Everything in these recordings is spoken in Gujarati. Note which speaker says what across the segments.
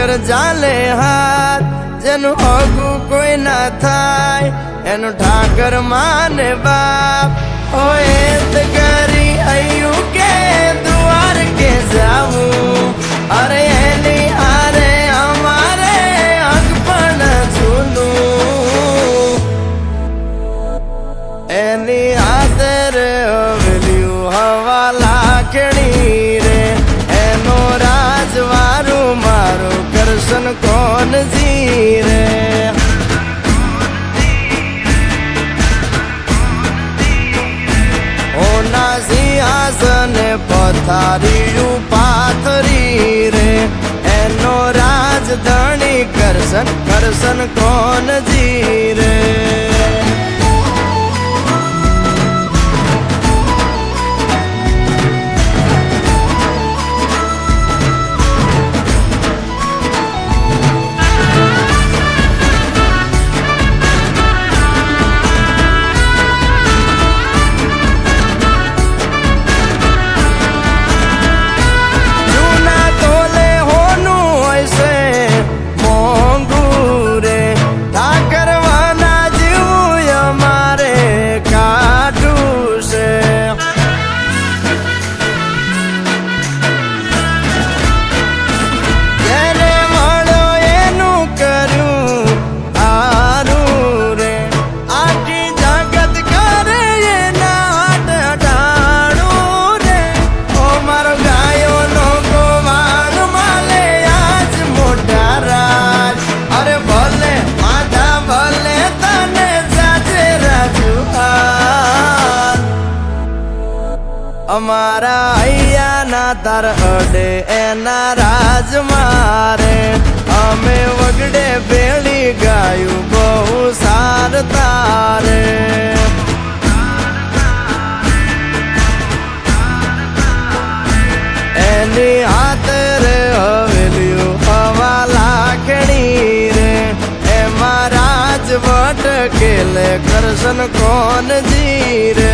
Speaker 1: આગળ ચાલે હાથ, જેનું હગું કોઈ ના થાય એનું ઠાકર માને બાપ. ઓએ તો કરી આયું કે દ્વાર કે જાવું, અરે એની હારે અમારે હક પણ જૂનું. એની આદર હવેલ્યું હવા લાખણી રે, એનો રાજવારું મારું કરશન કોણ જીરે. ઓના સિંહાસને પથારીયું પાથરી રે, એનો રાજધણી કરશન કરશન કોણ જીરે. અમારા હૈયાના તાર અડે એના રાજ મારે, અમે વગડે ભેળી ગાયું બહુ સાર તારે. એની હાથરે હવેલ્યું હવા લાખણી રે, એમાં રાજવટ કેલે કરશન કોણ જીરે.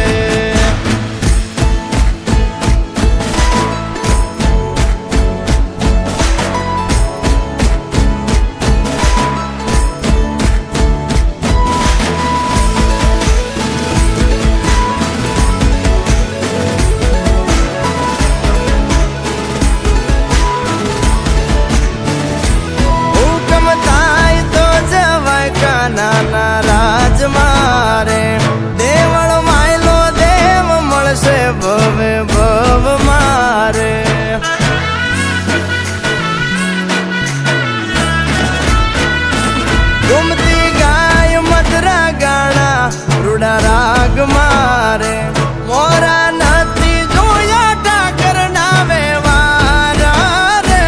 Speaker 1: નાના રાજ મારે, દેવળ માયલો દેવ મળશે ભવે ભવ મારે. ગુમતી ગાય મધરા ગાણા રૂડા રાગ મારે, મોરા નથી જોયા ઠાકર ના વેવારા રે.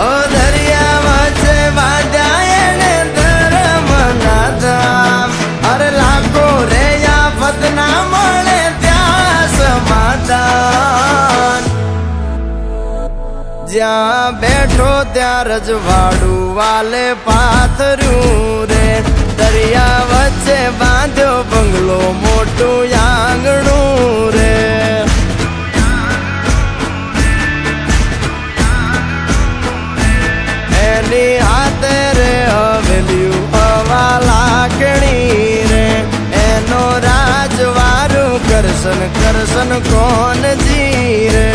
Speaker 1: ઓ દરિયા વચ્ચે વાદ્યા એને ધર્મ ના ધામ, અરે લાખો રે આફત ના મળે ત્યાં સમાધાન. જ્યાં બેઠો ત્યાં રજવાડું વાલે પાથર્યું રે, દરિયા વચ્ચે બાંધ્યો બંગલો મોટું આંગણું રે. એની હાથે રે હવેલ્યું હવા લાખણી રે, એનો રાજવારું કરશન કરશન કોણ જીરે.